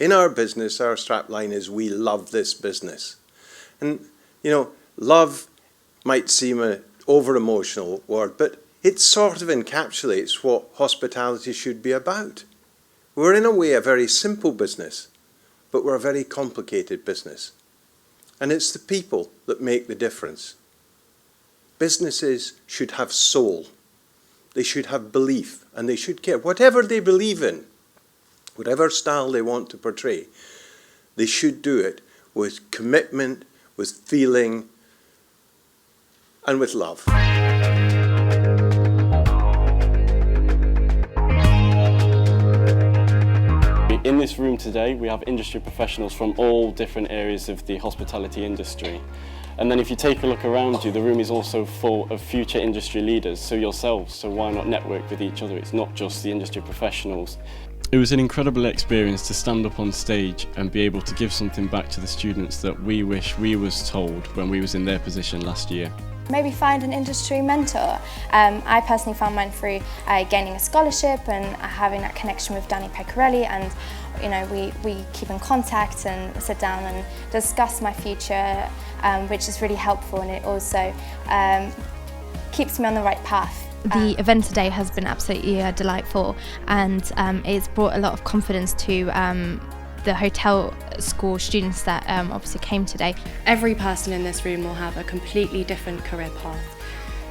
In our business, our strapline is "We love this business." And, love might seem an over-emotional word, but it sort of encapsulates what hospitality should be about. We're in a way a very simple business, but we're a very complicated business. And it's the people that make the difference. Businesses should have soul. They should have belief, and they should care. Whatever they believe in, whatever style they want to portray, they should do it with commitment, with feeling, and with love. In this room today, we have industry professionals from all different areas of the hospitality industry. And then if you take a look around you, the room is also full of future industry leaders, so yourselves, so why not network with each other? It's not just the industry professionals. It was an incredible experience to stand up on stage and be able to give something back to the students that we wish we was told when we was in their position last year. Maybe find an industry mentor. I personally found mine through gaining a scholarship and having that connection with Danny Pecorelli, and we keep in contact and sit down and discuss my future, which is really helpful, and it also keeps me on the right path. The event today has been absolutely delightful, and it's brought a lot of confidence to the hotel school students that obviously came today. Every person in this room will have a completely different career path.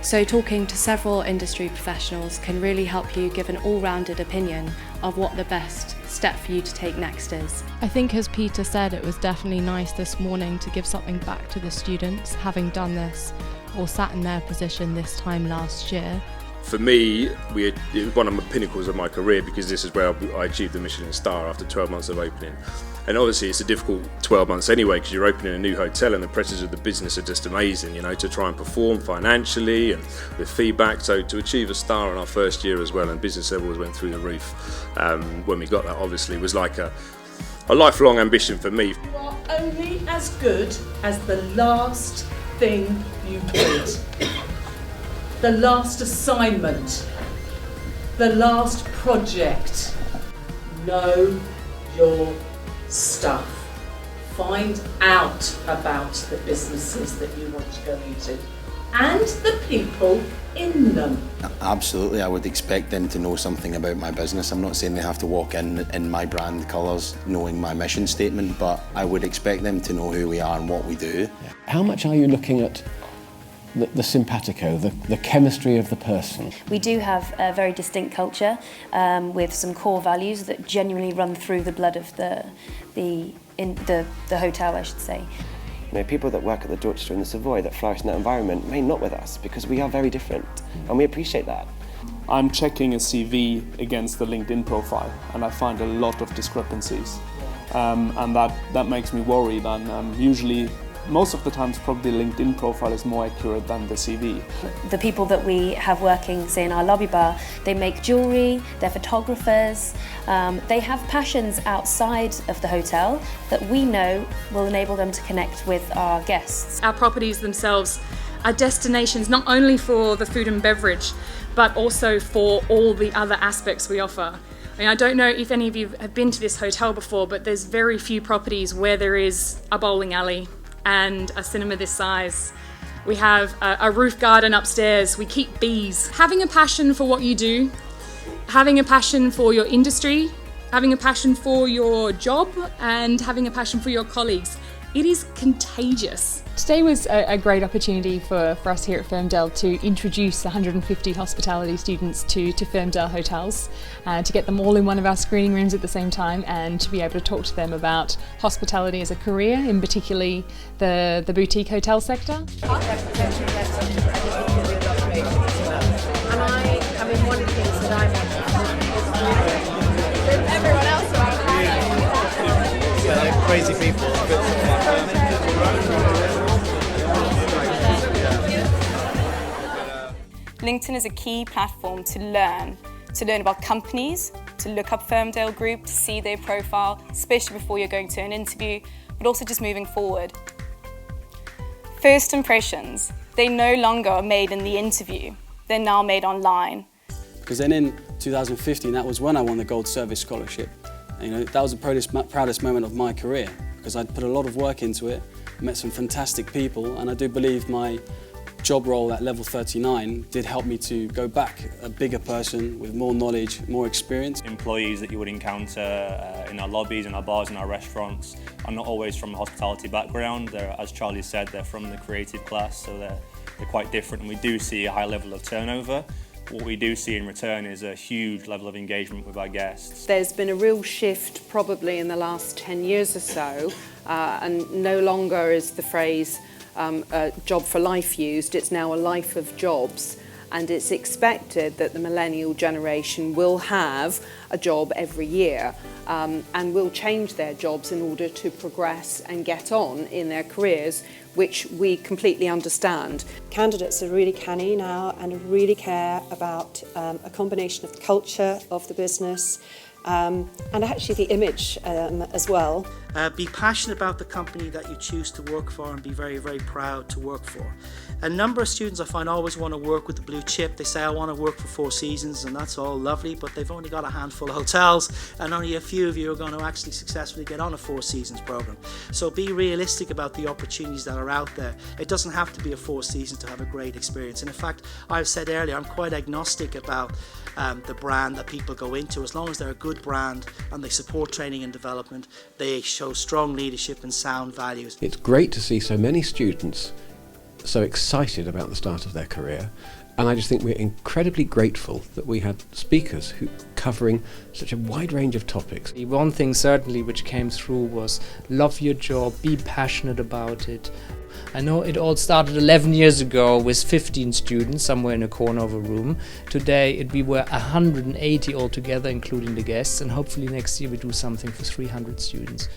So talking to several industry professionals can really help you give an all-rounded opinion of what the best step for you to take next is. I think, as Peter said, it was definitely nice this morning to give something back to the students, having done this or sat in their position this time last year. For me, it was one of the pinnacles of my career, because this is where I achieved the Michelin star after 12 months of opening. And obviously it's a difficult 12 months anyway, because you're opening a new hotel and the pressures of the business are just amazing, to try and perform financially and with feedback. So to achieve a star in our first year as well, and business levels went through the roof when we got that, obviously was like a lifelong ambition for me. You are only as good as the last thing you did. The last assignment, the last project. Know your stuff. Find out about the businesses that you want to go into and the people in them. Absolutely, I would expect them to know something about my business. I'm not saying they have to walk in my brand colours knowing my mission statement, but I would expect them to know who we are and what we do. How much are you looking at the simpatico, the chemistry of the person? We do have a very distinct culture with some core values that genuinely run through the blood of the hotel, I should say. People that work at the Dorchester and the Savoy that flourish in that environment may not with us, because we are very different, and we appreciate that. I'm checking a CV against the LinkedIn profile, and I find a lot of discrepancies, and that makes me worried. And usually, most of the times, probably the LinkedIn profile is more accurate than the CV. The people that we have working, say, in our lobby bar, they make jewellery, they're photographers, they have passions outside of the hotel that we know will enable them to connect with our guests. Our properties themselves are destinations not only for the food and beverage, but also for all the other aspects we offer. I don't know if any of you have been to this hotel before, but there's very few properties where there is a bowling alley and a cinema this size. We have a roof garden upstairs. We keep bees. Having a passion for what you do, having a passion for your industry, having a passion for your job, and having a passion for your colleagues, it is contagious. Today was a great opportunity for us here at Firmdale to introduce 150 hospitality students to Firmdale Hotels, to get them all in one of our screening rooms at the same time, and to be able to talk to them about hospitality as a career, in particularly the boutique hotel sector. And I mean, one of the things that I'm everyone else around. Yeah, they're crazy people. LinkedIn is a key platform to learn about companies, to look up Firmdale Group, to see their profile, especially before you're going to an interview, but also just moving forward. First impressions, they no longer are made in the interview, they're now made online. Because then in 2015, that was when I won the Gold Service Scholarship. You know, that was the proudest moment of my career, because I'd put a lot of work into it, met some fantastic people, and I do believe my job role at level 39 did help me to go back a bigger person with more knowledge, more experience. Employees that you would encounter in our lobbies, in our bars, in our restaurants are not always from a hospitality background. They're, as Charlie said, they're from the creative class, so they're quite different, and we do see a high level of turnover. What we do see in return is a huge level of engagement with our guests. There's been a real shift probably in the last 10 years or so, and no longer is the phrase job for life used. It's now a life of jobs, and it's expected that the millennial generation will have a job every year and will change their jobs in order to progress and get on in their careers, which we completely understand. Candidates are really canny now and really care about a combination of the culture of the business and actually the image as well. Be passionate about the company that you choose to work for and be very, very proud to work for. A number of students I find always want to work with the blue chip. They say, I want to work for Four Seasons, and that's all lovely, but they've only got a handful of hotels, and only a few of you are going to actually successfully get on a Four Seasons program. So be realistic about the opportunities that are out there. It doesn't have to be a Four Seasons to have a great experience. And in fact, I've said earlier, I'm quite agnostic about the brand that people go into. As long as they're a good brand and they support training and development, they show strong leadership and sound values. It's great to see so many students so excited about the start of their career, and I just think we're incredibly grateful that we had speakers who covering such a wide range of topics. The one thing certainly which came through was love your job, be passionate about it. I know it all started 11 years ago with 15 students somewhere in a corner of a room. Today we were 180 altogether, including the guests, and hopefully next year we do something for 300 students.